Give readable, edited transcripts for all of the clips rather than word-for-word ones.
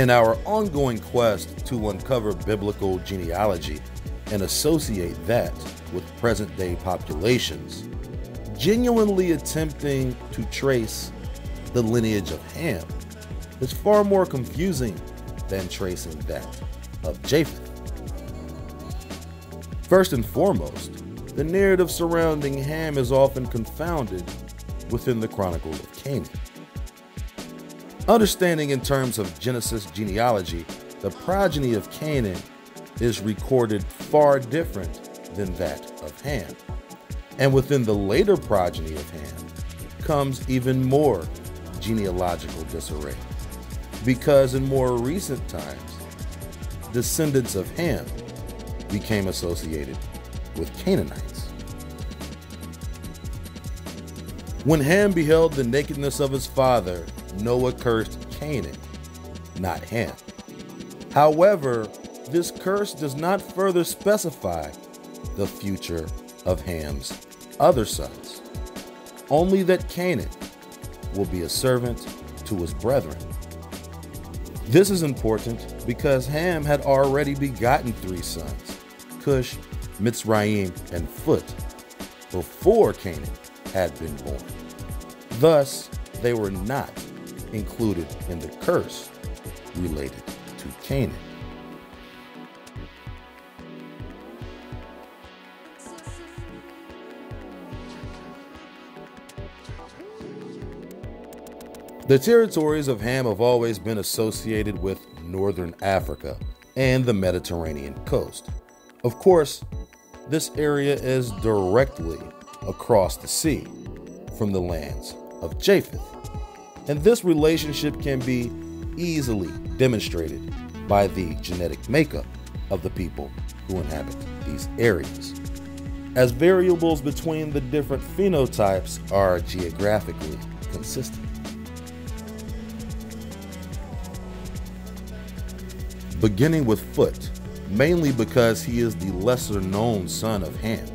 In our ongoing quest to uncover biblical genealogy and associate that with present-day populations, genuinely attempting to trace the lineage of Ham is far more confusing than tracing that of Japheth. First and foremost, the narrative surrounding Ham is often confounded within the Chronicles of Canaan. Understanding in terms of Genesis genealogy, the progeny of Canaan is recorded far different than that of Ham. And within the later progeny of Ham comes even more genealogical disarray, because in more recent times, descendants of Ham became associated with Canaanites. When Ham beheld the nakedness of his father, Noah cursed Canaan, not Ham. However, this curse does not further specify the future of Ham's other sons, only that Canaan will be a servant to his brethren. This is important because Ham had already begotten 3 sons, Cush, Mitzrayim, and Phut, before Canaan had been born. Thus, they were not included in the curse related to Canaan. The territories of Ham have always been associated with northern Africa and the Mediterranean coast. Of course, this area is directly across the sea from the lands of Japheth, and this relationship can be easily demonstrated by the genetic makeup of the people who inhabit these areas, as variables between the different phenotypes are geographically consistent. Beginning with Phut, mainly because he is the lesser-known son of Ham.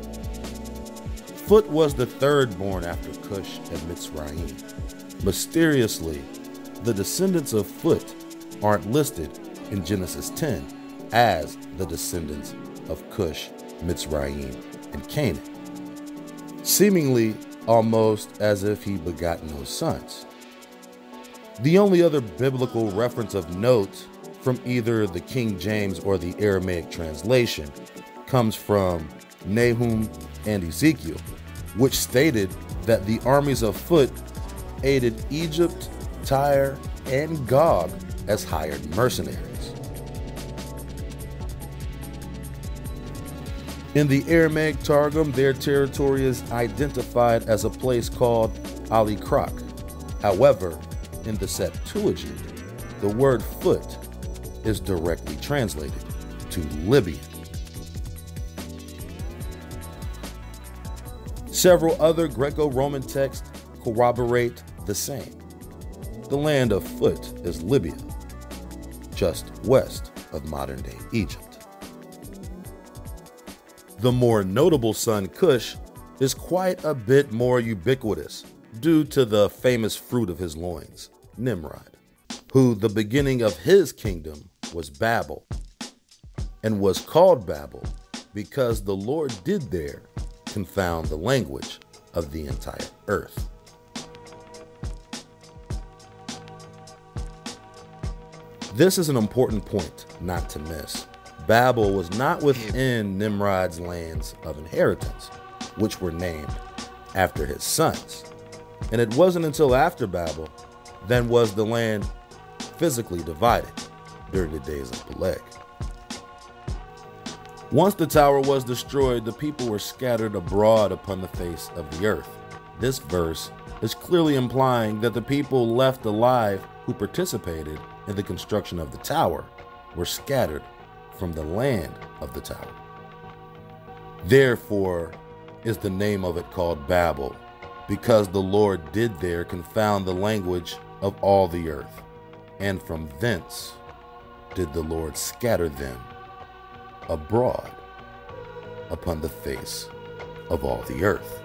Phut was the third born after Cush and Mitzrayim. Mysteriously, the descendants of Phut aren't listed in Genesis 10 as the descendants of Cush, Mitzrayim, and Canaan, seemingly almost as if he begot no sons. The only other biblical reference of note from either the King James or the Aramaic translation comes from Nahum and Ezekiel, which stated that the armies of Phut aided Egypt, Tyre, and Gog as hired mercenaries. In the Aramaic Targum, their territory is identified as a place called Ali Krak. However, in the Septuagint, the word Phut is directly translated to Libyan. Several other Greco-Roman texts corroborate the same. The land of Phut is Libya, just west of modern-day Egypt. The more notable son Cush is quite a bit more ubiquitous due to the famous fruit of his loins, Nimrod, who the beginning of his kingdom was Babel, and was called Babel because the Lord did there confound the language of the entire earth. This is an important point not to miss. Babel was not within Nimrod's lands of inheritance, which were named after his sons. And it wasn't until after Babel then was the land physically divided during the days of Peleg. Once the tower was destroyed, the people were scattered abroad upon the face of the earth. This verse is clearly implying that the people left alive who participated in the construction of the tower were scattered from the land of the tower. Therefore is the name of it called Babel, because the Lord did there confound the language of all the earth, and from thence did the Lord scatter them abroad upon the face of all the earth.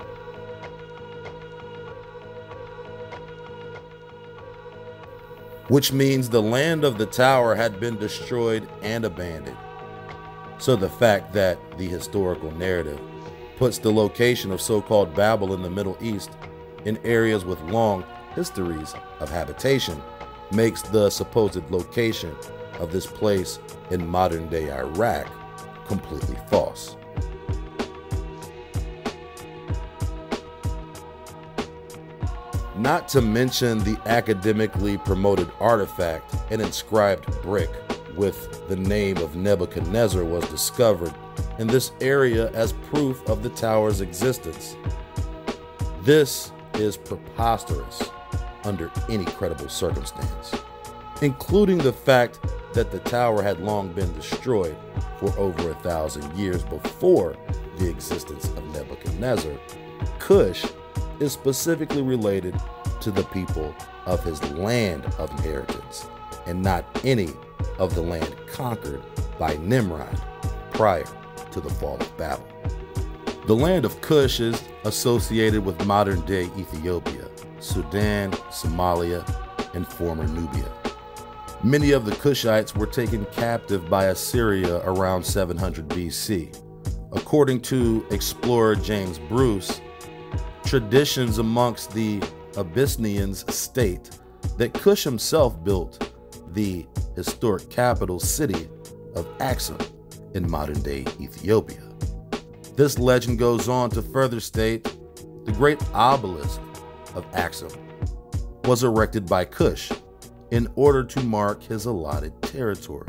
which means the land of the tower had been destroyed and abandoned. So the fact that the historical narrative puts the location of so-called Babel in the Middle East in areas with long histories of habitation makes the supposed location of this place in modern-day Iraq completely false. Not to mention the academically promoted artifact, an inscribed brick with the name of Nebuchadnezzar, was discovered in this area as proof of the tower's existence. This is preposterous under any credible circumstance, including the fact that the tower had long been destroyed for over 1,000 years before the existence of Nebuchadnezzar. Cush is specifically related to the people of his land of inheritance and not any of the land conquered by Nimrod prior to the fall of Babel. The land of Cush is associated with modern-day Ethiopia, Sudan, Somalia, and former Nubia. Many of the Cushites were taken captive by Assyria around 700 BC. According to explorer James Bruce, traditions amongst the Abyssinians state that Cush himself built the historic capital city of Axum in modern-day Ethiopia. This legend goes on to further state the great obelisk of Axum was erected by Cush in order to mark his allotted territory.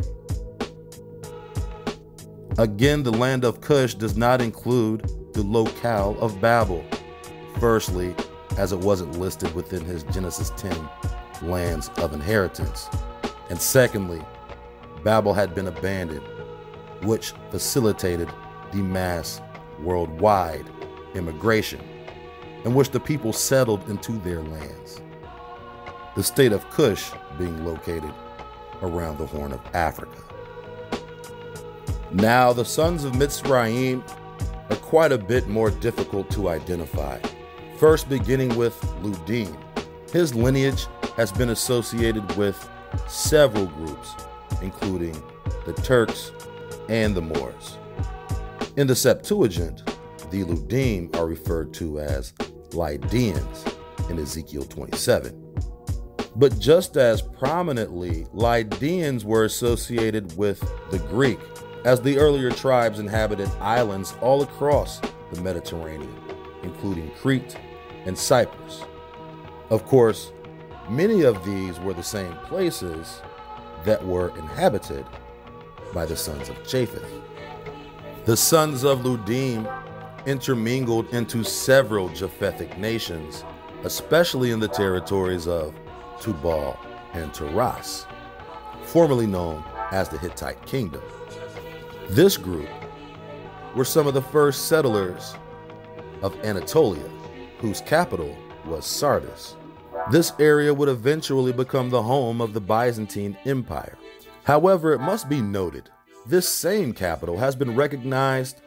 Again, the land of Cush does not include the locale of Babel. Firstly, as it wasn't listed within his Genesis 10 lands of inheritance. And secondly, Babel had been abandoned, which facilitated the mass worldwide immigration in which the people settled into their lands. The state of Cush being located around the Horn of Africa. Now, the sons of Mitzrayim are quite a bit more difficult to identify. First, beginning with Ludim. His lineage has been associated with several groups, including the Turks and the Moors. In the Septuagint, the Ludim are referred to as Lydians in Ezekiel 27. But just as prominently, Lydians were associated with the Greek, as the earlier tribes inhabited islands all across the Mediterranean, including Crete and Cyprus. Of course, many of these were the same places that were inhabited by the sons of Japheth. The sons of Ludim intermingled into several Japhethic nations, especially in the territories of Tubal and Taras, formerly known as the Hittite Kingdom. This group were some of the first settlers of Anatolia, whose capital was Sardis. This area would eventually become the home of the Byzantine Empire. However, it must be noted, this same capital has been recognized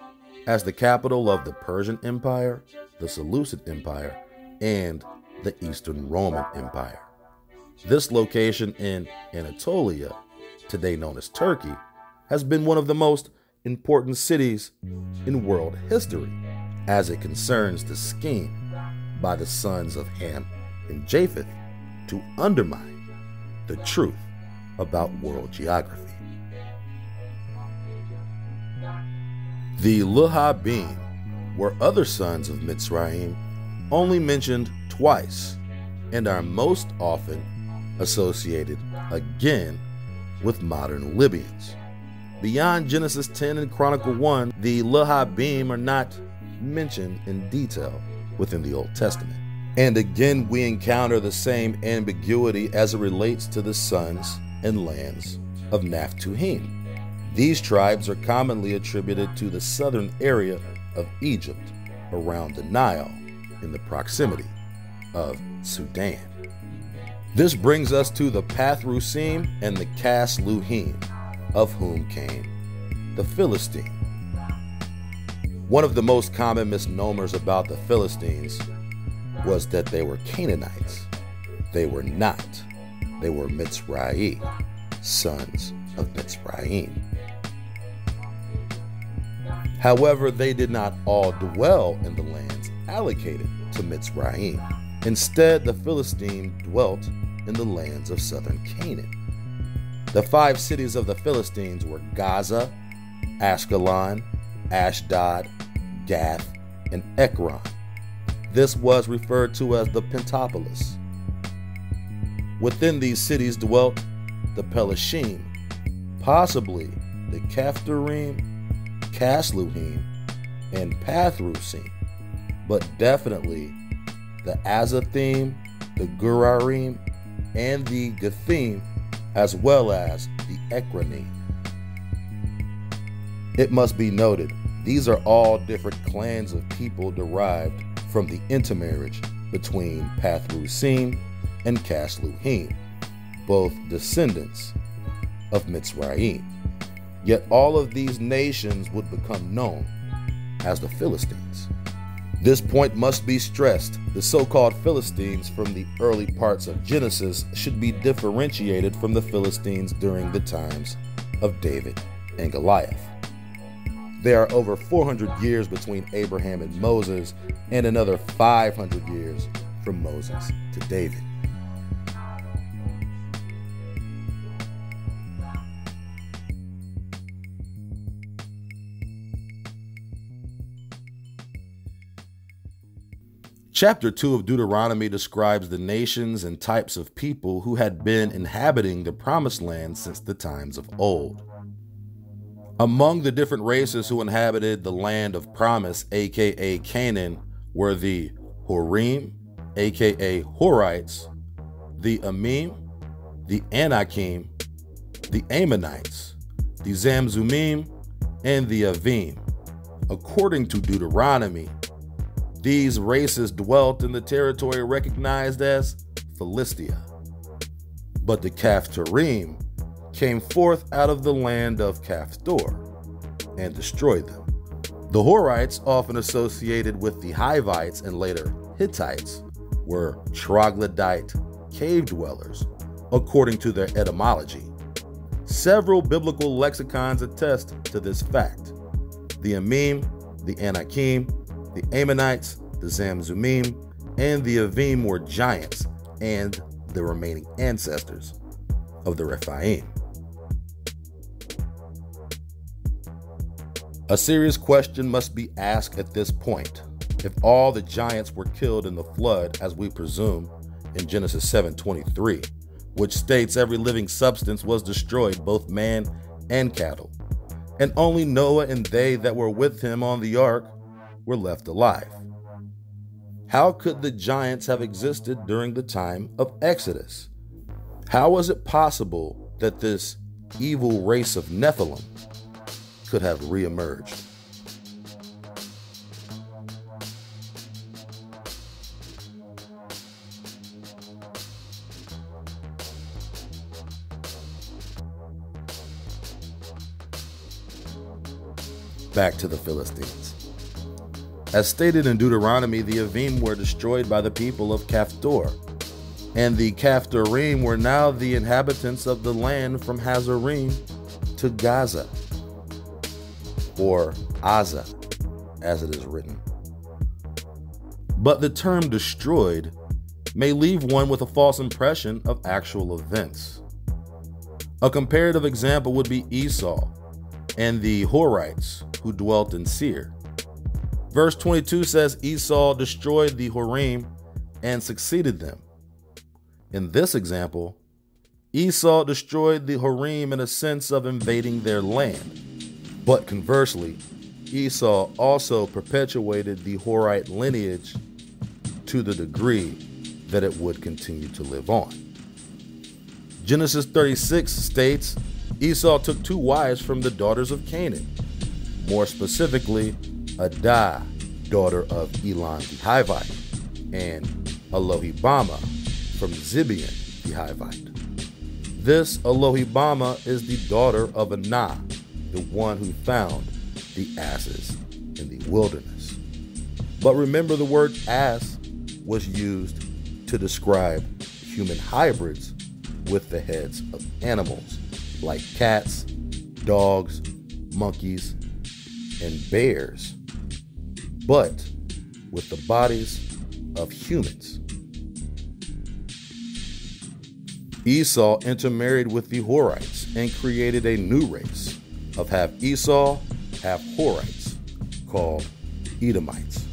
as the capital of the Persian Empire, the Seleucid Empire, and the Eastern Roman Empire. This location in Anatolia, today known as Turkey, has been one of the most important cities in world history as it concerns the scheme by the sons of Ham and Japheth to undermine the truth about world geography. The Luhabim were other sons of Mitzrayim, only mentioned twice, and are most often associated again with modern Libyans. Beyond Genesis 10 and Chronicle 1, the Luhabim are not mentioned in detail within the Old Testament. And again, we encounter the same ambiguity as it relates to the sons and lands of Naphtuhim. These tribes are commonly attributed to the southern area of Egypt around the Nile in the proximity of Sudan. This brings us to the Pathrusim and the Casluhim, of whom came the Philistine. One of the most common misnomers about the Philistines was that they were Canaanites. They were not. They were Mitzrayim, sons of Mitzrayim. However, they did not all dwell in the lands allocated to Mitzrayim. Instead, the Philistine dwelt in the lands of southern Canaan. The 5 cities of the Philistines were Gaza, Ashkelon, Ashdod, Gath, and Ekron. This was referred to as the Pentapolis. Within these cities dwelt the Pelishim, possibly the Caphtorim, Casluhim, and Pathrusim, but definitely the Azathim, the Gurarim, and the Gathim, as well as the Ekronim. It must be noted, these are all different clans of people derived from the intermarriage between Pathrusim and Casluhim, both descendants of Mitzrayim. Yet all of these nations would become known as the Philistines. This point must be stressed. The so-called Philistines from the early parts of Genesis should be differentiated from the Philistines during the times of David and Goliath. There are over 400 years between Abraham and Moses, and another 500 years from Moses to David. Chapter 2 of Deuteronomy describes the nations and types of people who had been inhabiting the Promised Land since the times of old. Among the different races who inhabited the land of promise, aka Canaan, were the Horim, aka Horites, the Amim, the Anakim, the Ammonites, the Zamzumim, and the Avim. According to Deuteronomy, these races dwelt in the territory recognized as Philistia. But the Caphtorim came forth out of the land of Caphtor and destroyed them. The Horites, often associated with the Hivites and later Hittites, were troglodyte cave dwellers, according to their etymology. Several biblical lexicons attest to this fact. The Amim, the Anakim, the Ammonites, the Zamzumim, and the Avim were giants and the remaining ancestors of the Rephaim. A serious question must be asked at this point. If all the giants were killed in the flood, as we presume in Genesis 7:23, which states every living substance was destroyed, both man and cattle, and only Noah and they that were with him on the ark were left alive. How could the giants have existed during the time of Exodus? How was it possible that this evil race of Nephilim could have reemerged? Back to the Philistines. As stated in Deuteronomy, the Avim were destroyed by the people of Caphtor, and the Caphtorim were now the inhabitants of the land from Hazarim to Gaza, or Aza, as it is written. But the term destroyed may leave one with a false impression of actual events. A comparative example would be Esau and the Horites who dwelt in Seir. Verse 22 says Esau destroyed the Horim and succeeded them. In this example, Esau destroyed the Horim in a sense of invading their land. But conversely, Esau also perpetuated the Horite lineage to the degree that it would continue to live on. Genesis 36 states Esau took 2 wives from the daughters of Canaan, more specifically, Adah, daughter of Elon the Hivite, and Alohibama from Zibeon the Hivite. This Alohibama is the daughter of Anah, the one who found the asses in the wilderness. But remember, the word ass was used to describe human hybrids with the heads of animals like cats, dogs, monkeys, and bears, but with the bodies of humans. Esau intermarried with the Horites and created a new race of half Esau, half Horites, called Edomites.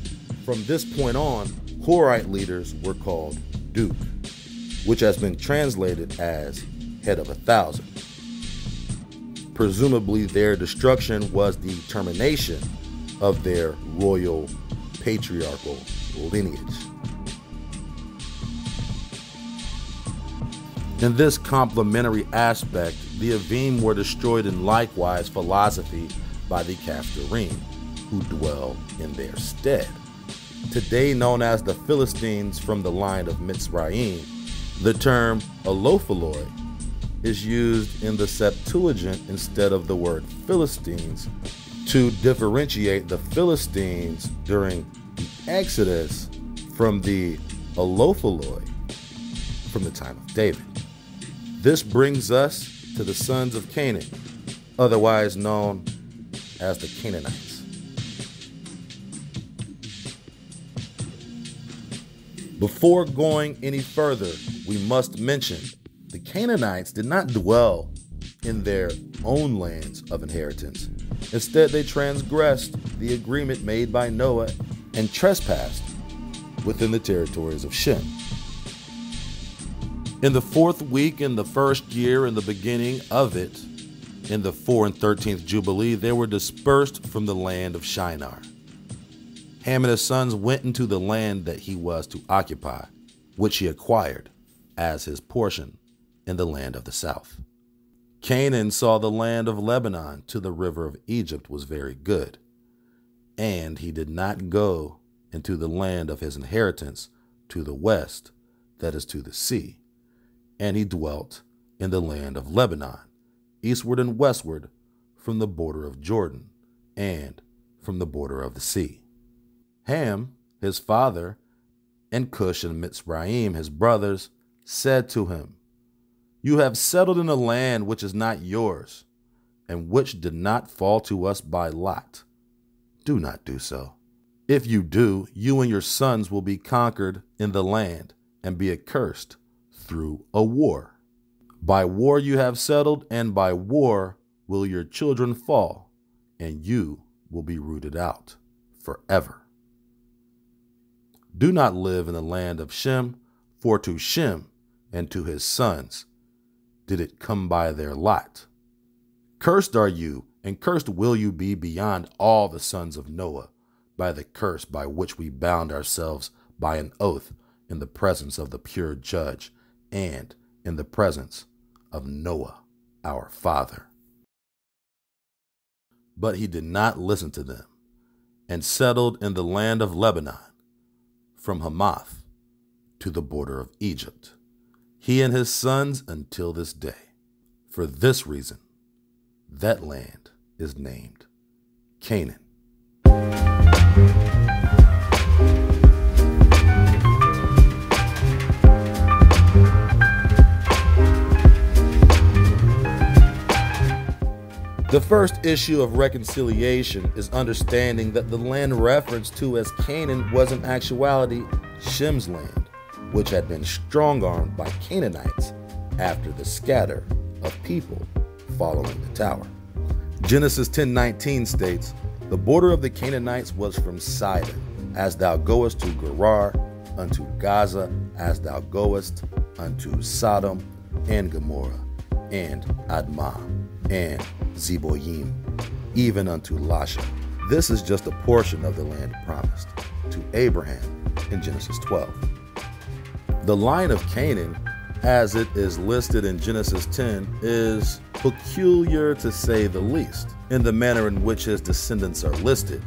From this point on, Horite leaders were called Duke, which has been translated as head of 1,000. Presumably their destruction was the termination of their royal patriarchal lineage. In this complementary aspect, the Avim were destroyed in likewise philosophy by the Capharim, who dwell in their stead. Today known as the Philistines from the line of Mitzrayim, the term Olophaloi is used in the Septuagint instead of the word Philistines to differentiate the Philistines during the Exodus from the Olophaloi from the time of David. This brings us to the sons of Canaan, otherwise known as the Canaanites. Before going any further, we must mention the Canaanites did not dwell in their own lands of inheritance. Instead, they transgressed the agreement made by Noah and trespassed within the territories of Shem. In the 4th week in the 1st year, in the beginning of it, in the 4 and 13th Jubilee, they were dispersed from the land of Shinar. Ham and his sons went into the land that he was to occupy, which he acquired as his portion in the land of the south. Canaan saw the land of Lebanon to the river of Egypt was very good, and he did not go into the land of his inheritance to the west, that is to the sea. And he dwelt in the land of Lebanon, eastward and westward from the border of Jordan and from the border of the sea. Ham, his father, and Cush and Mitzrayim, his brothers, said to him, "You have settled in a land which is not yours, and which did not fall to us by lot. Do not do so. If you do, you and your sons will be conquered in the land and be accursed through a war. By war you have settled, and by war will your children fall, and you will be rooted out forever. Do not live in the land of Shem, for to Shem and to his sons did it come by their lot. Cursed are you, and cursed will you be beyond all the sons of Noah, by the curse by which we bound ourselves by an oath in the presence of the pure judge, and in the presence of Noah, our father." But he did not listen to them, and settled in the land of Lebanon, from Hamath to the border of Egypt, he and his sons until this day. For this reason, that land is named Canaan. The first issue of reconciliation is understanding that the land referenced to as Canaan was in actuality Shem's land, which had been strong-armed by Canaanites after the scatter of people following the tower. Genesis 10:19 states, "The border of the Canaanites was from Sidon, as thou goest to Gerar, unto Gaza, as thou goest unto Sodom and Gomorrah, and Admah, and Zeboyim, even unto Lasha." This is just a portion of the land promised to Abraham in Genesis 12. The line of Canaan, as it is listed in Genesis 10, is peculiar to say the least, in the manner in which his descendants are listed,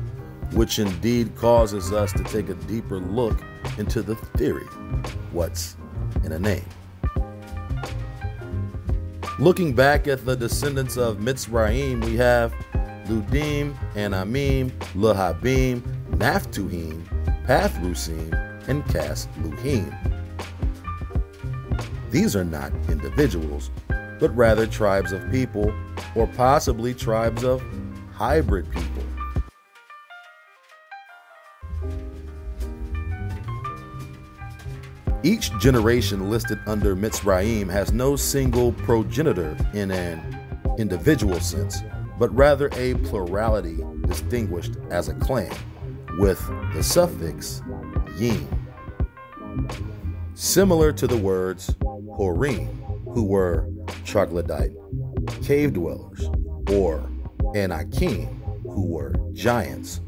which indeed causes us to take a deeper look into the theory, what's in a name. Looking back at the descendants of Mitzrayim, we have Ludim, Anamim, Lehabim, Naphtuhim, Pathrusim, and Casluhim. These are not individuals, but rather tribes of people, or possibly tribes of hybrid people. Each generation listed under Mitzrayim has no single progenitor in an individual sense, but rather a plurality distinguished as a clan, with the suffix yim. Similar to the words Horim, who were troglodyte cave dwellers, or Anakim, who were giants,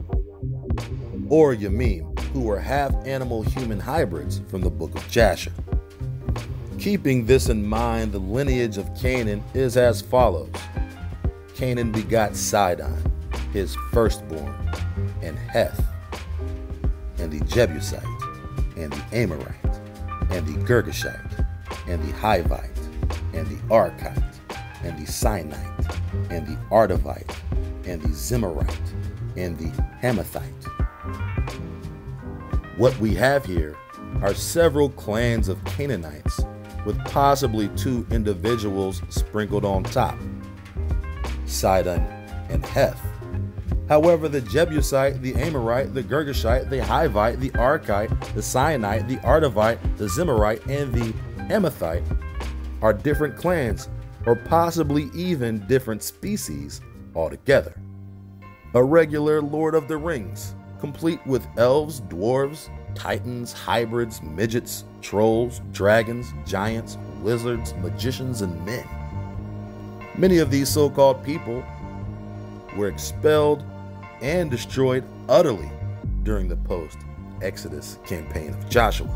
or Yamim, who were half-animal human hybrids from the book of Jasher. Keeping this in mind, the lineage of Canaan is as follows. Canaan begot Sidon, his firstborn, and Heth, and the Jebusite, and the Amorite, and the Girgashite, and the Hivite, and the Archite, and the Sinite, and the Artavite, and the Zemarite, and the Hamathite. What we have here are several clans of Canaanites, with possibly 2 individuals sprinkled on top, Sidon and Heth. However, the Jebusite, the Amorite, the Girgashite, the Hivite, the Archite, the Sinite, the Artavite, the Zemarite, and the Hamathite are different clans, or possibly even different species altogether. A regular Lord of the Rings, complete with elves, dwarves, titans, hybrids, midgets, trolls, dragons, giants, wizards, magicians, and men. Many of these so-called people were expelled and destroyed utterly during the post-Exodus campaign of Joshua.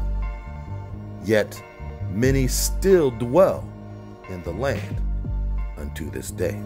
Yet many still dwell in the land unto this day.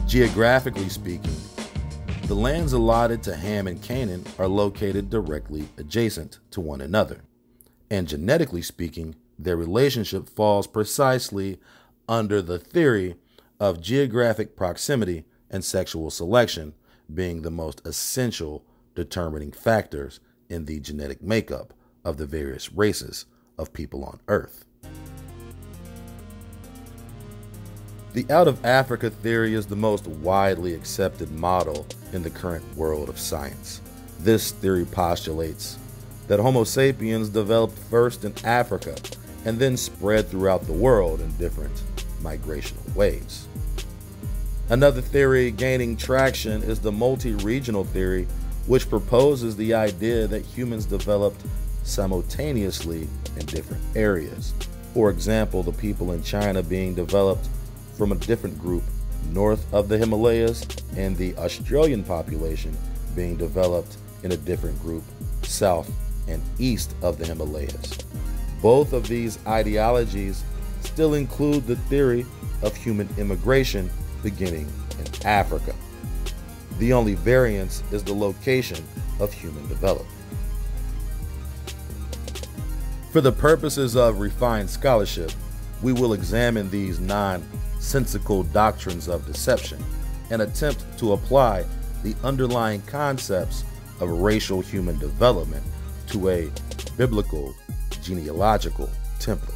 Geographically speaking, the lands allotted to Ham and Canaan are located directly adjacent to one another, and genetically speaking, their relationship falls precisely under the theory of geographic proximity and sexual selection being the most essential determining factors in the genetic makeup of the various races of people on Earth. The out of Africa theory is the most widely accepted model in the current world of science. This theory postulates that Homo sapiens developed first in Africa and then spread throughout the world in different migrational waves. Another theory gaining traction is the multi-regional theory, which proposes the idea that humans developed simultaneously in different areas. For example, the people in China being developed from a different group north of the Himalayas, and the Australian population being developed in a different group south and east of the Himalayas. Both of these ideologies still include the theory of human immigration beginning in Africa. The only variance is the location of human development. For the purposes of refined scholarship, we will examine these nonsensical doctrines of deception and attempt to apply the underlying concepts of racial human development to a biblical genealogical template.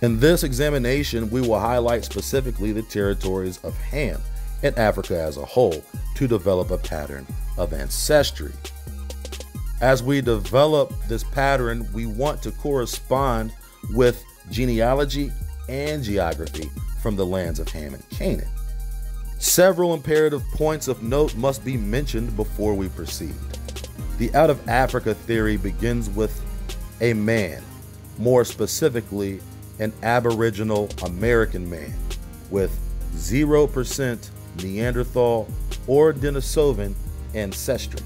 In this examination, we will highlight specifically the territories of Ham and Africa as a whole to develop a pattern of ancestry. As we develop this pattern, we want to correspond with genealogy and geography from the lands of Ham and Canaan. Several imperative points of note must be mentioned before we proceed. The out of Africa theory begins with a man, more specifically an Aboriginal American man with 0% Neanderthal or Denisovan ancestry.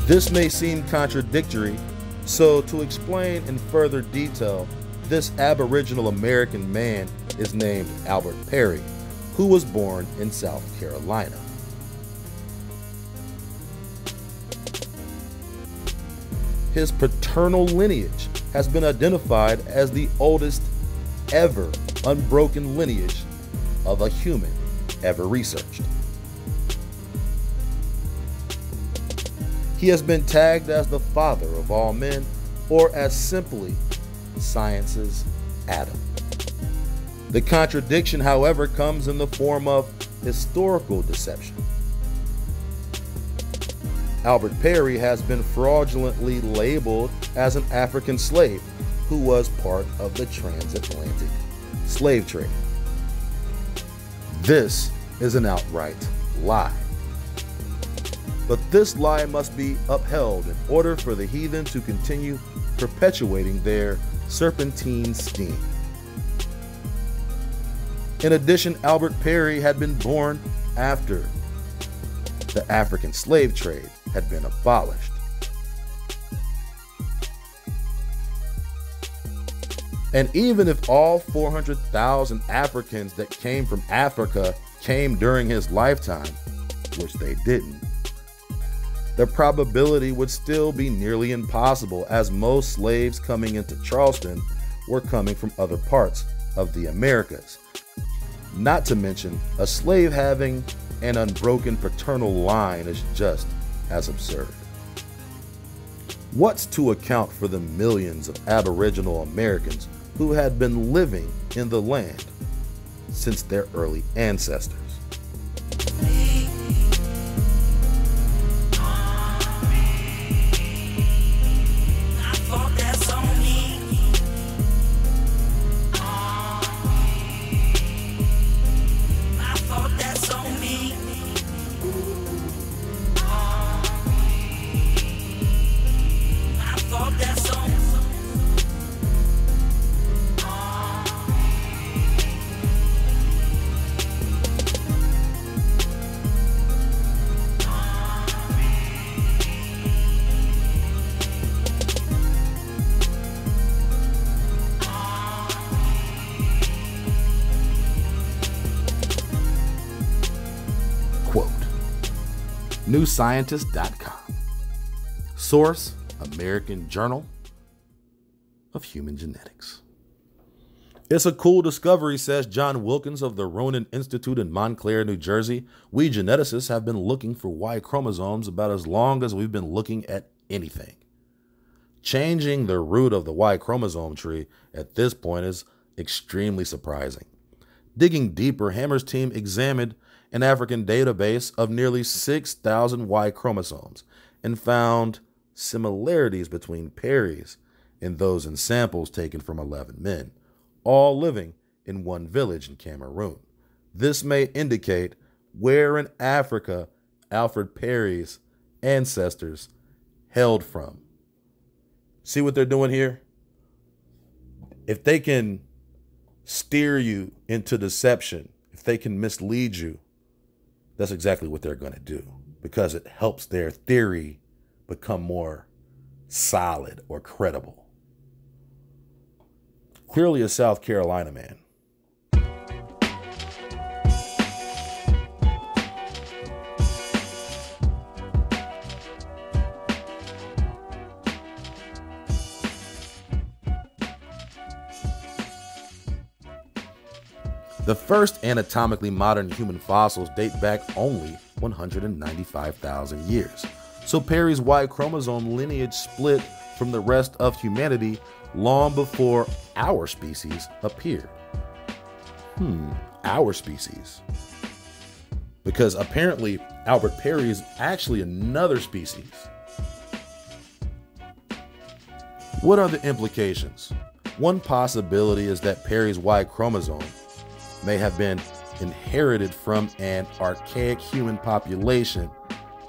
This may seem contradictory, so to explain in further detail, this Aboriginal American man is named Albert Perry, who was born in South Carolina. His paternal lineage has been identified as the oldest ever unbroken lineage of a human ever researched. He has been tagged as the father of all men, or as simply science's Adam. The contradiction, however, comes in the form of historical deception. Albert Perry has been fraudulently labeled as an African slave who was part of the transatlantic slave trade. This is an outright lie. But this lie must be upheld in order for the heathen to continue perpetuating their serpentine scheme. In addition, Albert Perry had been born after the African slave trade had been abolished. And even if all 400,000 Africans that came from Africa came during his lifetime, which they didn't, the probability would still be nearly impossible, as most slaves coming into Charleston were coming from other parts of the Americas. Not to mention, a slave having an unbroken paternal line is just as absurd. What's to account for the millions of Aboriginal Americans who had been living in the land since their early ancestors? NewScientist.com. Source: American Journal of Human Genetics. It's a cool discovery, says John Wilkins of the Ronan Institute in Montclair, New Jersey. We geneticists have been looking for Y chromosomes about as long as we've been looking at anything. Changing the root of the Y chromosome tree at this point is extremely surprising. Digging deeper, Hammer's team examined an African database of nearly 6,000 Y chromosomes and found similarities between Perry's and those in samples taken from 11 men, all living in one village in Cameroon. This may indicate where in Africa Alfred Perry's ancestors hailed from. See what they're doing here? If they can steer you into deception, if they can mislead you, that's exactly what they're going to do, because it helps their theory become more solid or credible. Clearly a South Carolina man. The first anatomically modern human fossils date back only 195,000 years. So Perry's Y chromosome lineage split from the rest of humanity long before our species appeared. Our species. Because apparently Albert Perry is actually another species. What are the implications? One possibility is that Perry's Y chromosome may have been inherited from an archaic human population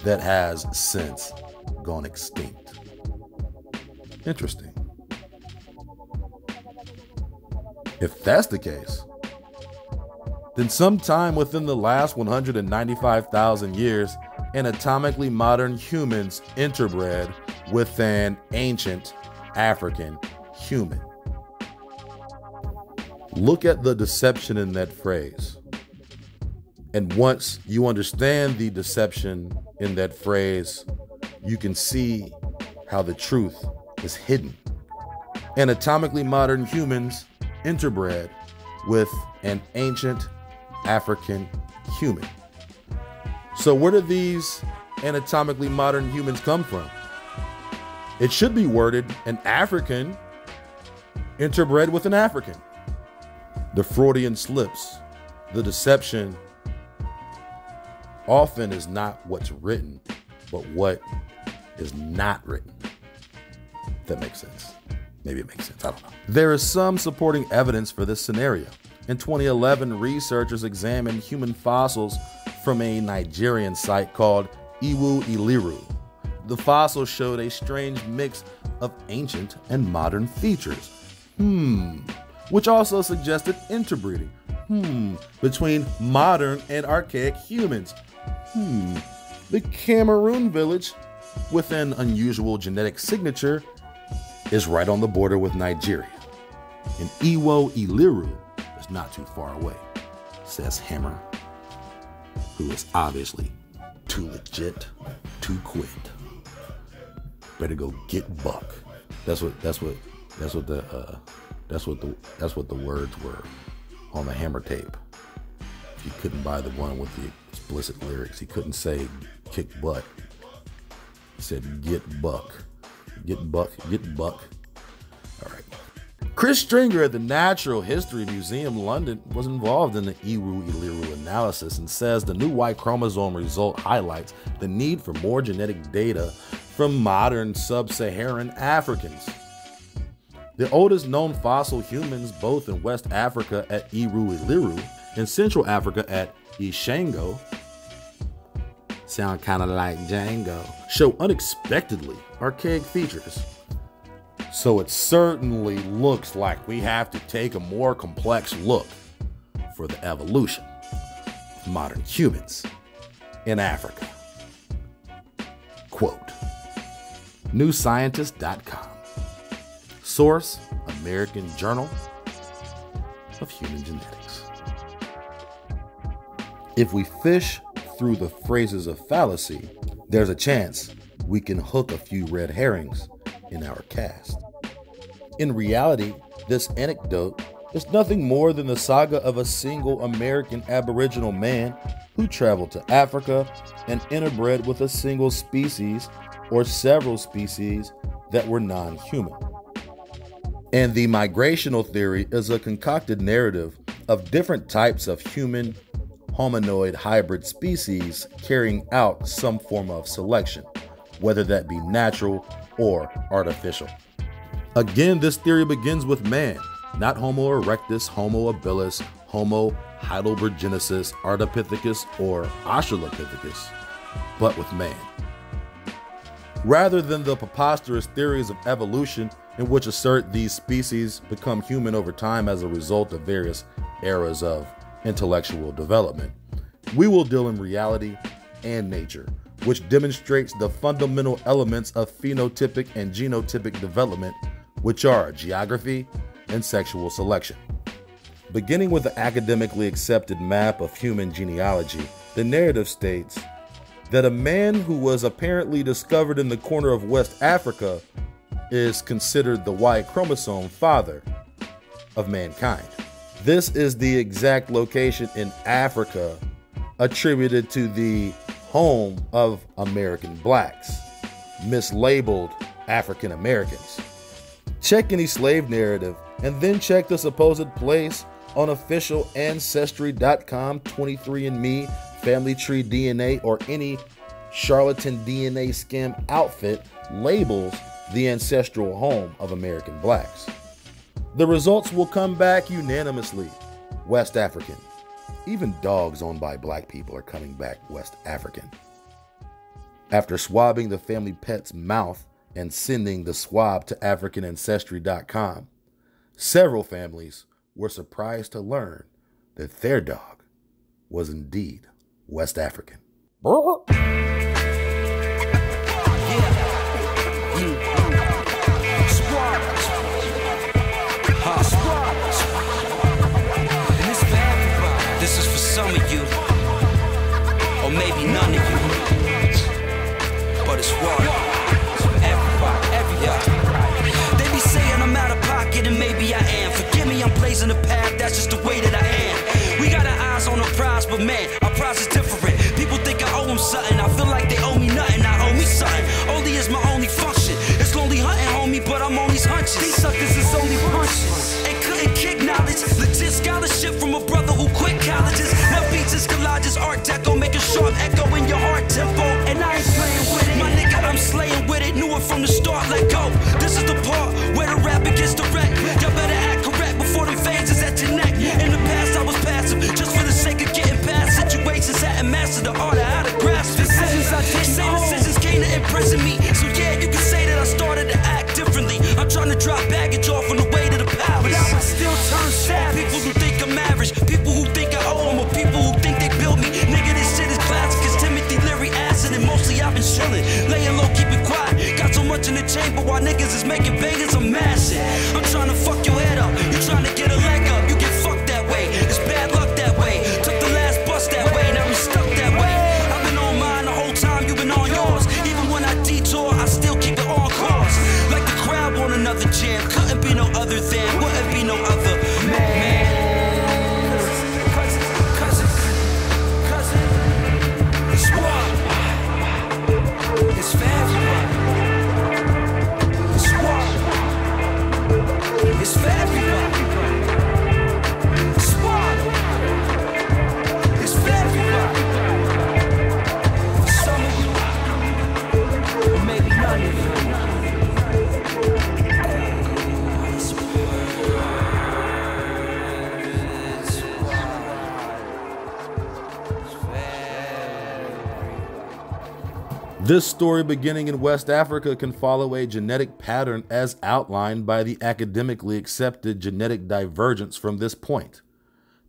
that has since gone extinct. Interesting. If that's the case, then sometime within the last 195,000 years, anatomically modern humans interbred with an ancient African human. Look at the deception in that phrase. And once you understand the deception in that phrase, you can see how the truth is hidden. Anatomically modern humans interbred with an ancient African human. So where did these anatomically modern humans come from? It should be worded an African interbred with an African. The Freudian slips, the deception often is not what's written, but what is not written. If that makes sense. Maybe it makes sense, I don't know. There is some supporting evidence for this scenario. In 2011, researchers examined human fossils from a Nigerian site called Iwu Iliru. The fossils showed a strange mix of ancient and modern features. Which also suggested interbreeding. Between modern and archaic humans. The Cameroon village, with an unusual genetic signature, is right on the border with Nigeria. And Iwo Iliru is not too far away, says Hammer, who is obviously too legit to quit. Better go get buck. That's what the words were on the Hammer tape. If you couldn't buy the one with the explicit lyrics, he couldn't say kick butt. He said get buck. Get buck, get buck. All right. Chris Stringer at the Natural History Museum, London, was involved in the Iwu Iliru analysis and says the new Y chromosome result highlights the need for more genetic data from modern sub-Saharan Africans. The oldest known fossil humans, both in West Africa at Iwu Iliru and Central Africa at Ishango, sound kind of like Django, show unexpectedly archaic features. So it certainly looks like we have to take a more complex look for the evolution of modern humans in Africa. Quote, newscientist.com. Source, American Journal of Human Genetics. If we fish through the phrases of fallacy, there's a chance we can hook a few red herrings in our cast. In reality, this anecdote is nothing more than the saga of a single American Aboriginal man who traveled to Africa and interbred with a single species or several species that were non-human. And the migrational theory is a concocted narrative of different types of human hominoid hybrid species carrying out some form of selection, whether that be natural or artificial. Again, this theory begins with man, not Homo erectus, Homo habilis, Homo heidelbergensis, Ardipithecus, or Australopithecus, but with man. rather than the preposterous theories of evolution in which assert these species become human over time as a result of various eras of intellectual development. We will deal in reality and nature, which demonstrates the fundamental elements of phenotypic and genotypic development, which are geography and sexual selection. Beginning with the academically accepted map of human genealogy, the narrative states that a man who was apparently discovered in the corner of West Africa is considered the Y chromosome father of mankind. This is the exact location in Africa attributed to the home of American blacks, mislabeled African Americans. Check any slave narrative and then check the supposed place on official Ancestry.com, 23andMe, Family Tree DNA, or any charlatan DNA scam outfit labels the ancestral home of American blacks. The results will come back unanimously West African. Even dogs owned by black people are coming back West African. After swabbing the family pet's mouth and sending the swab to AfricanAncestry.com, several families were surprised to learn that their dog was indeed West African. This is for some of you, or maybe none of you, but it's water. Everybody. They be saying I'm out of pocket and maybe I am. Forgive me, I'm blazing the path, that's just the way that I am. We got our eyes on the prize, but man, our prize is different. People think I owe them something, I feel like they owe me nothing, I owe me something. Only is my only function. It's lonely hunting, homie, but I'm on these hunches. These suckers is only punches. And couldn't kick knowledge. Legit scholarship from a brother who quit colleges. Now beats is collages, art deco, make a sharp echo in your heart tempo. And I ain't playing with it. My nigga, I'm slaying with it. Knew it from the start, let go. This is the part where the rapper gets direct. Y'all better act correct before them fans is at your neck. In the past, I was passive, just for the sake of getting past situations. Hadn't mastered the art of how to grasp it. Decisions I didn't say decisions came to imprison me. So yeah, you can say that I started to act differently. I'm trying to drop baggage off on the way to the palace. But I would still turn savage. People who think I'm average, people who think I owe them, or people who think they built me. Nigga, this shit is classic. It's Timothy Leary acid, and mostly I've been chilling, laying low, keep it quiet. Got so much in the chamber while niggas is making bangers, I'm mashing. I'm trying to fuck your head up. You trying to get a leg up, you get fucked that way. It's bad luck that way. Took the last bus that way, now we stuck that way. I've been on mine the whole time, you've been on yours. Even when I detour, I still keep it on course. Like the crowd want another jam. Couldn't be no other than, wouldn't be no other man. Cousin, it's what? It's for everybody. It's what? It's for everybody. It's what? It's for everybody. For some of you, or maybe none of you. This story beginning in West Africa can follow a genetic pattern as outlined by the academically accepted genetic divergence from this point.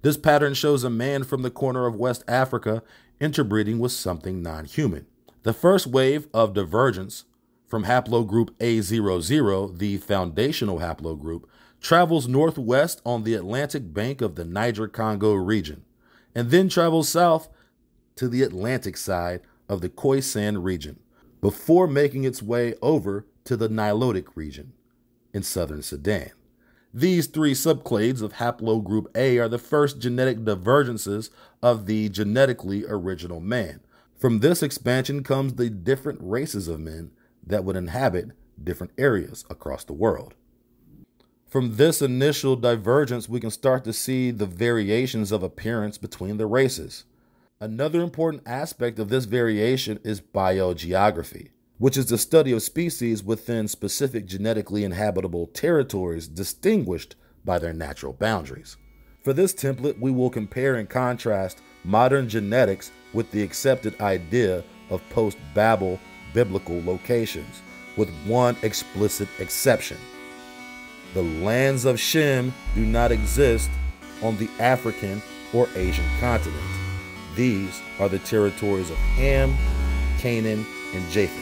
This pattern shows a man from the corner of West Africa interbreeding with something non-human. The first wave of divergence from haplogroup A00, the foundational haplogroup, travels northwest on the Atlantic bank of the Niger-Congo region, and then travels south to the Atlantic side of the Khoisan region, before making its way over to the Nilotic region in southern Sudan. These three subclades of haplogroup A are the first genetic divergences of the genetically original man. From this expansion comes the different races of men that would inhabit different areas across the world. From this initial divergence, we can start to see the variations of appearance between the races. Another important aspect of this variation is biogeography, which is the study of species within specific genetically inhabitable territories distinguished by their natural boundaries. For this template, we will compare and contrast modern genetics with the accepted idea of post-Babel biblical locations, with one explicit exception. The lands of Shem do not exist on the African or Asian continent. These are the territories of Ham, Canaan, and Japheth.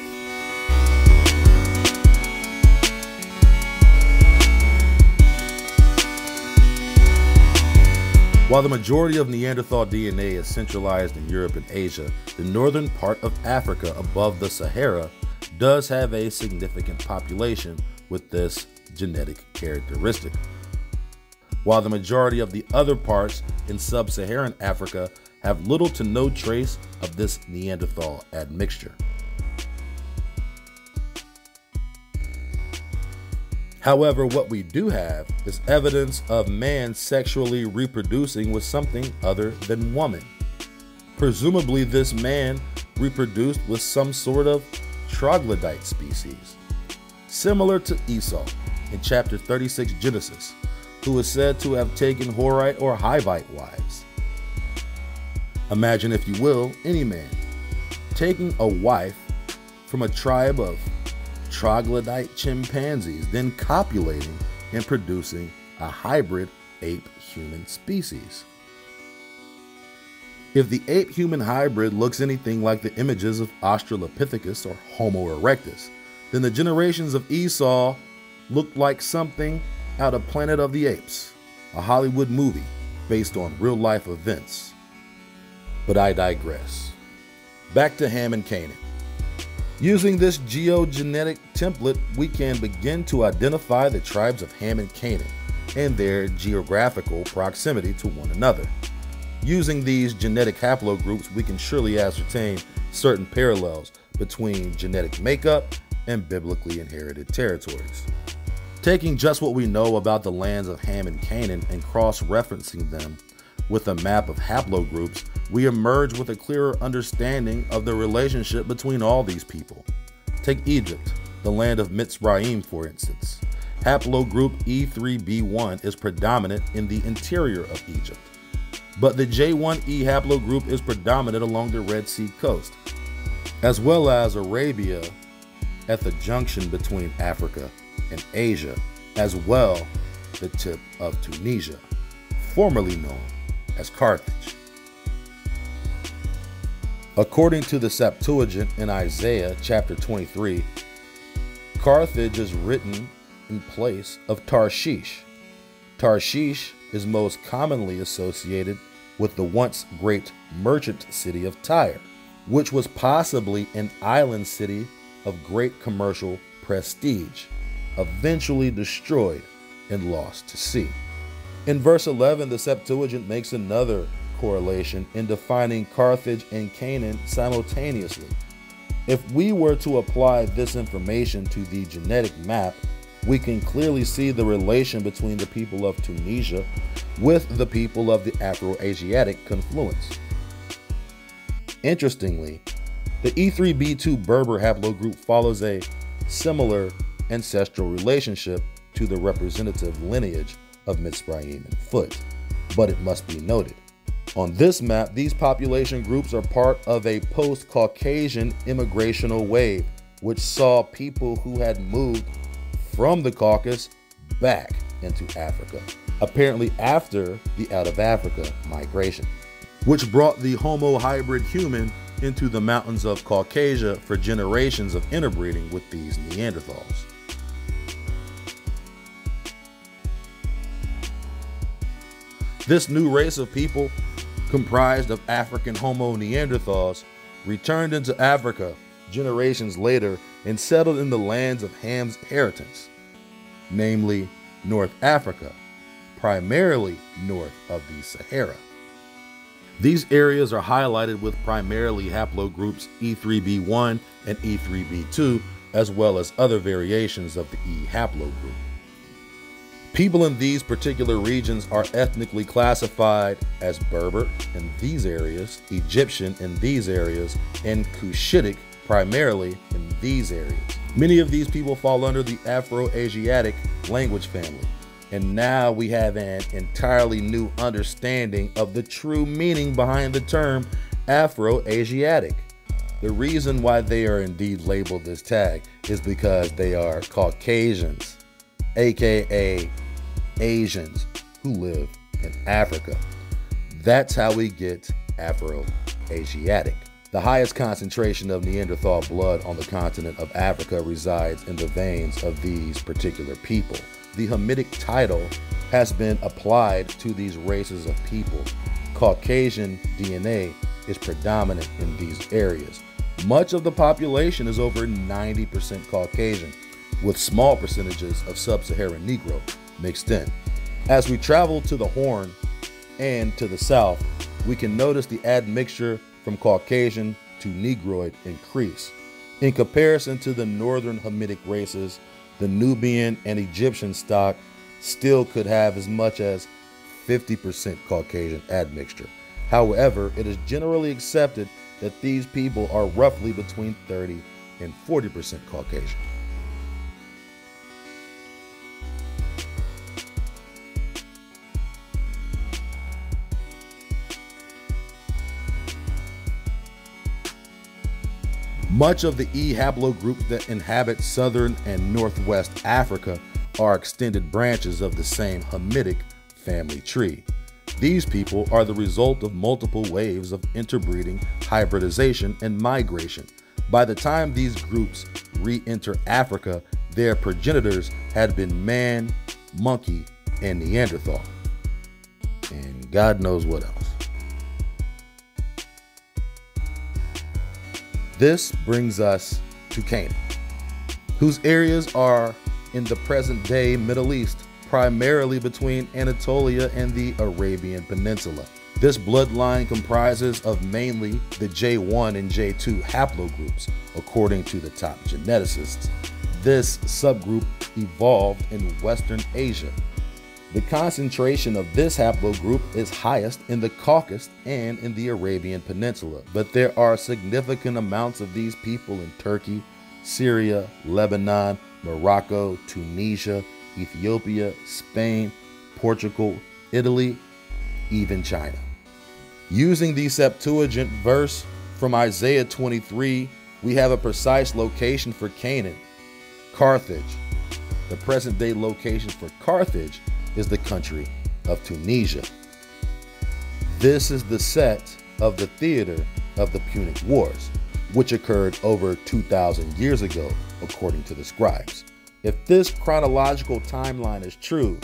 While the majority of Neanderthal DNA is centralized in Europe and Asia, the northern part of Africa above the Sahara does have a significant population with this genetic characteristic. While the majority of the other parts in sub-Saharan Africa have little to no trace of this Neanderthal admixture. However, what we do have is evidence of man sexually reproducing with something other than woman. Presumably, this man reproduced with some sort of troglodyte species, similar to Esau in chapter 36 Genesis, who is said to have taken Horite or Hivite wives. Imagine, if you will, any man taking a wife from a tribe of troglodyte chimpanzees, then copulating and producing a hybrid ape-human species. If the ape-human hybrid looks anything like the images of Australopithecus or Homo erectus, then the generations of Esau looked like something out of Planet of the Apes, a Hollywood movie based on real-life events. But I digress. Back to Ham and Canaan. Using this geogenetic template, we can begin to identify the tribes of Ham and Canaan and their geographical proximity to one another. Using these genetic haplogroups, we can surely ascertain certain parallels between genetic makeup and biblically inherited territories. Taking just what we know about the lands of Ham and Canaan and cross-referencing them with a map of haplogroups, we emerge with a clearer understanding of the relationship between all these people. Take Egypt, the land of Mitzrayim, for instance. Haplogroup E3b1 is predominant in the interior of Egypt, but the J1E haplogroup is predominant along the Red Sea coast, as well as Arabia at the junction between Africa and Asia, as well the tip of Tunisia, formerly known as Carthage. According to the Septuagint in Isaiah chapter 23, Carthage is written in place of Tarshish. Tarshish is most commonly associated with the once great merchant city of Tyre, which was possibly an island city of great commercial prestige, eventually destroyed and lost to sea. In verse 11, the Septuagint makes another correlation in defining Carthage and Canaan simultaneously. If we were to apply this information to the genetic map, we can clearly see the relation between the people of Tunisia with the people of the Afro-Asiatic confluence. Interestingly, the E3b2 Berber haplogroup follows a similar ancestral relationship to the representative lineage of Mitzrayim and Phut, but it must be noted, on this map, these population groups are part of a post-Caucasian immigrational wave, which saw people who had moved from the Caucasus back into Africa, apparently after the out of Africa migration, which brought the Homo hybrid human into the mountains of Caucasia for generations of interbreeding with these Neanderthals. This new race of people, comprised of African Homo Neanderthals, returned into Africa generations later and settled in the lands of Ham's inheritance, namely North Africa, primarily north of the Sahara. These areas are highlighted with primarily haplogroups E3b1 and E3b2, as well as other variations of the E haplogroup. People in these particular regions are ethnically classified as Berber in these areas, Egyptian in these areas, and Cushitic primarily in these areas. Many of these people fall under the Afro-Asiatic language family, and now we have an entirely new understanding of the true meaning behind the term Afro-Asiatic. The reason why they are indeed labeled this tag is because they are Caucasians, aka Asians, who live in Africa. That's how we get Afro-Asiatic. The highest concentration of Neanderthal blood on the continent of Africa resides in the veins of these particular people. The Hamitic title has been applied to these races of people. Caucasian DNA is predominant in these areas. Much of the population is over 90% Caucasian, with small percentages of sub-Saharan Negro mixed in. As we travel to the Horn and to the south, we can notice the admixture from Caucasian to Negroid increase. In comparison to the northern Hamitic races, the Nubian and Egyptian stock still could have as much as 50% Caucasian admixture. However, it is generally accepted that these people are roughly between 30 and 40% Caucasian. Much of the E haplogroups that inhabit southern and northwest Africa are extended branches of the same Hamitic family tree. These people are the result of multiple waves of interbreeding, hybridization, and migration. By the time these groups re-enter Africa, their progenitors had been man, monkey, and Neanderthal. And God knows what else. This brings us to Canaan, whose areas are in the present-day Middle East, primarily between Anatolia and the Arabian Peninsula. This bloodline comprises of mainly the J1 and J2 haplogroups, according to the top geneticists. This subgroup evolved in Western Asia. The concentration of this haplogroup is highest in the Caucasus and in the Arabian Peninsula, but there are significant amounts of these people in Turkey, Syria, Lebanon, Morocco, Tunisia, Ethiopia, Spain, Portugal, Italy, even China. Using the Septuagint verse from Isaiah 23, we have a precise location for Canaan, Carthage. The present-day location for Carthage is the country of Tunisia. This is the set of the theater of the Punic Wars, which occurred over 2,000 years ago, according to the scribes. If this chronological timeline is true,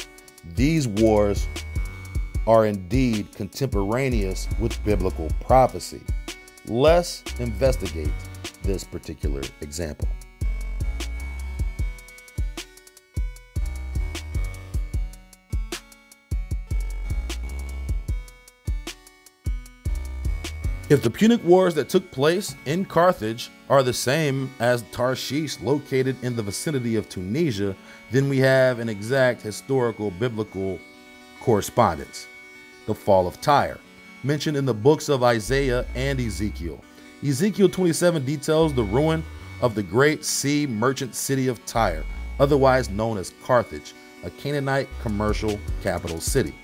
these wars are indeed contemporaneous with biblical prophecy. Let's investigate this particular example. If the Punic Wars that took place in Carthage are the same as Tarshish located in the vicinity of Tunisia, then we have an exact historical biblical correspondence. The fall of Tyre, mentioned in the books of Isaiah and Ezekiel. Ezekiel 27 details the ruin of the great sea merchant city of Tyre, otherwise known as Carthage, a Canaanite commercial capital city.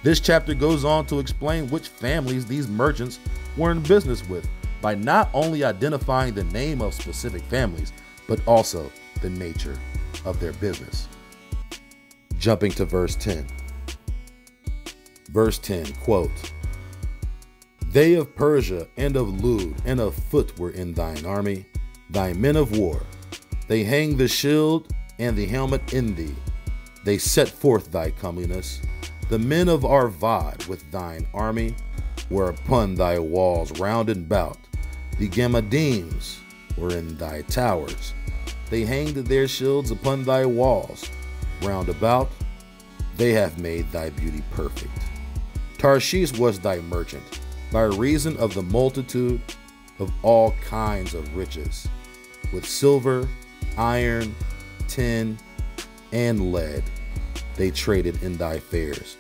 This chapter goes on to explain which families these merchants were in business with by not only identifying the name of specific families, but also the nature of their business. Jumping to verse 10. Verse 10, quote, "They of Persia and of Lud and of Phut were in thine army, thy men of war. They hang the shield and the helmet in thee. They set forth thy comeliness. The men of Arvad with thine army were upon thy walls round about. The Gammadims were in thy towers. They hanged their shields upon thy walls round about. They have made thy beauty perfect. Tarshish was thy merchant, by reason of the multitude of all kinds of riches, with silver, iron, tin, and lead. They traded in thy fairs.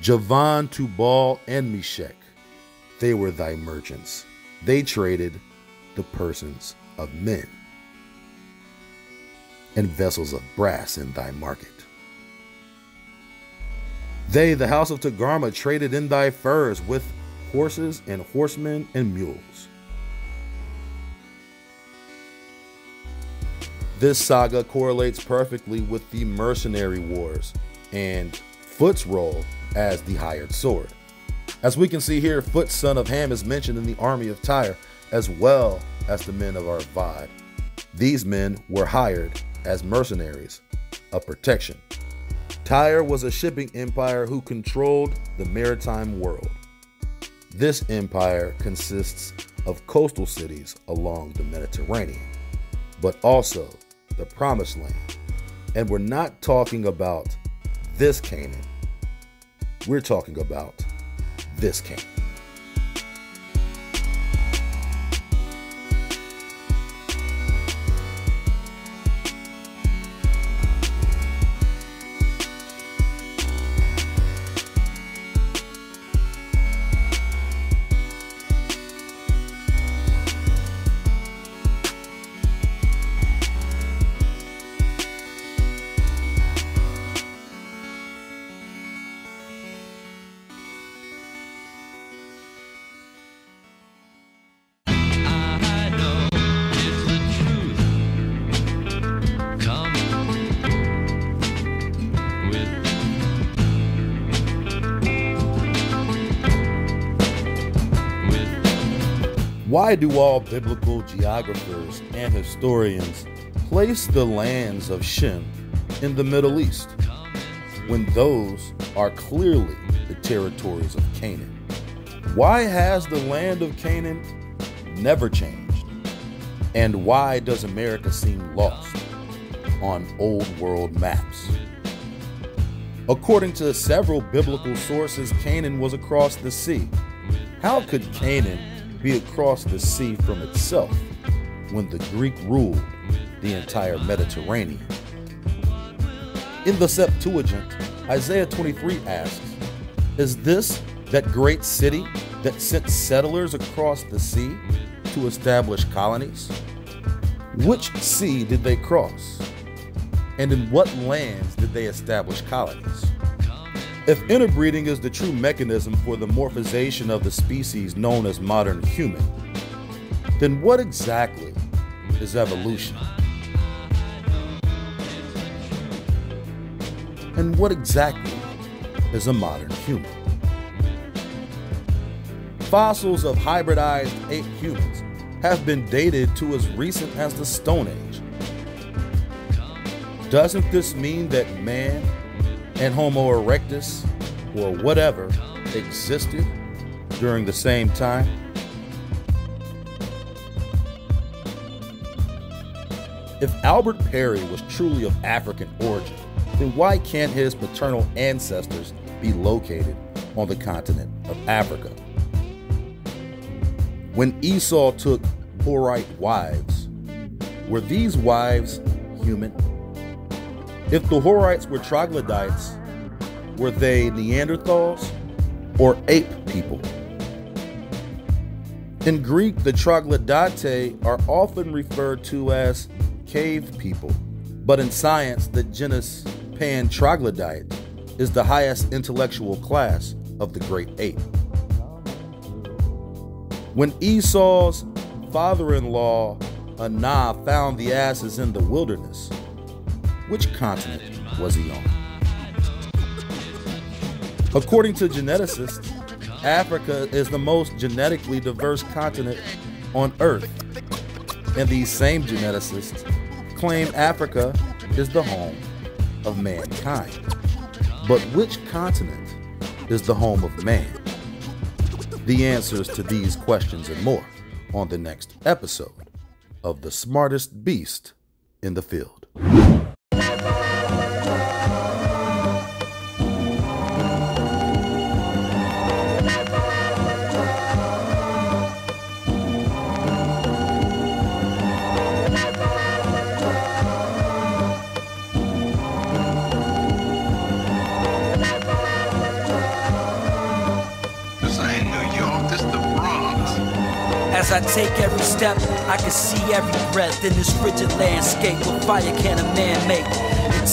Javan, Tubal, and Meshech, they were thy merchants. They traded the persons of men and vessels of brass in thy market. They, the house of Togarmah, traded in thy furs with horses and horsemen and mules. This saga correlates perfectly with the mercenary wars and Phut's role as the hired sword. As we can see here, Phut, son of Ham, is mentioned in the army of Tyre as well as the men of Arvad. These men were hired as mercenaries of protection. Tyre was a shipping empire who controlled the maritime world. This empire consists of coastal cities along the Mediterranean, but also the Promised Land. And we're not talking about this Canaan. We're talking about this Canaan. Why do all biblical geographers and historians place the lands of Shem in the Middle East when those are clearly the territories of Canaan? Why has the land of Canaan never changed? And why does America seem lost on old world maps? According to several biblical sources, Canaan was across the sea. How could Canaan be across the sea from itself when the Greek ruled the entire Mediterranean? In the Septuagint, Isaiah 23 asks, is this that great city that sent settlers across the sea to establish colonies? Which sea did they cross? And in what lands did they establish colonies? If interbreeding is the true mechanism for the morphization of the species known as modern human, then what exactly is evolution? And what exactly is a modern human? Fossils of hybridized ape humans have been dated to as recent as the Stone Age. Doesn't this mean that man and Homo erectus, or whatever, existed during the same time? If Albert Perry was truly of African origin, then why can't his paternal ancestors be located on the continent of Africa? When Esau took Horite wives, were these wives human? If the Horites were troglodytes, were they Neanderthals or ape people? In Greek, the troglodyte are often referred to as cave people, but in science, the genus Pan-troglodyte is the highest intellectual class of the great ape. When Esau's father-in-law, Anah, found the asses in the wilderness, which continent was he on? According to geneticists, Africa is the most genetically diverse continent on Earth. And these same geneticists claim Africa is the home of mankind. But which continent is the home of man? The answers to these questions and more on the next episode of The Smartest Beast in the Field. As I take every step, I can see every breath in this frigid landscape. What fire can a man make?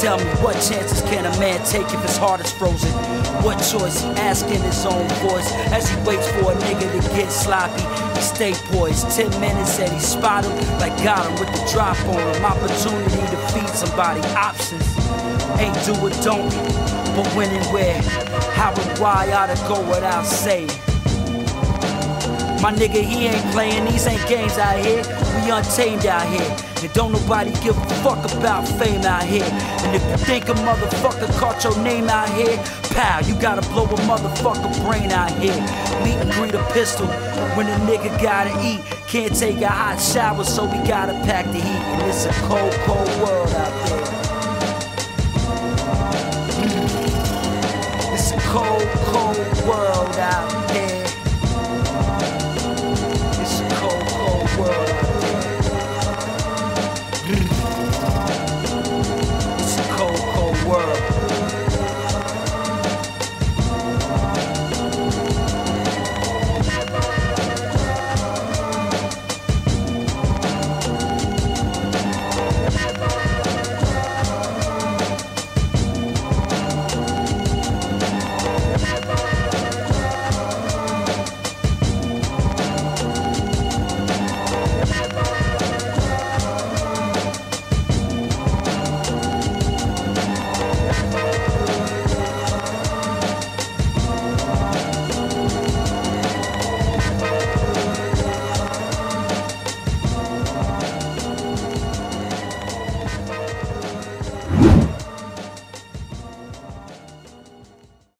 Tell me, what chances can a man take if his heart is frozen? What choice he asking his own voice as he waits for a nigga to get sloppy? He stay poised, 10 minutes and he spot him like got him with the drop on him. Opportunity to feed somebody, options. Ain't do it, don't, but when and where, how and why oughta go without saying. My nigga, he ain't playing, these ain't games out here. We untamed out here. And don't nobody give a fuck about fame out here. And if you think a motherfucker caught your name out here, pow, you gotta blow a motherfucker brain out here. Meet and greet a pistol when a nigga gotta eat. Can't take a hot shower, so we gotta pack the heat. And it's a cold, cold world out there.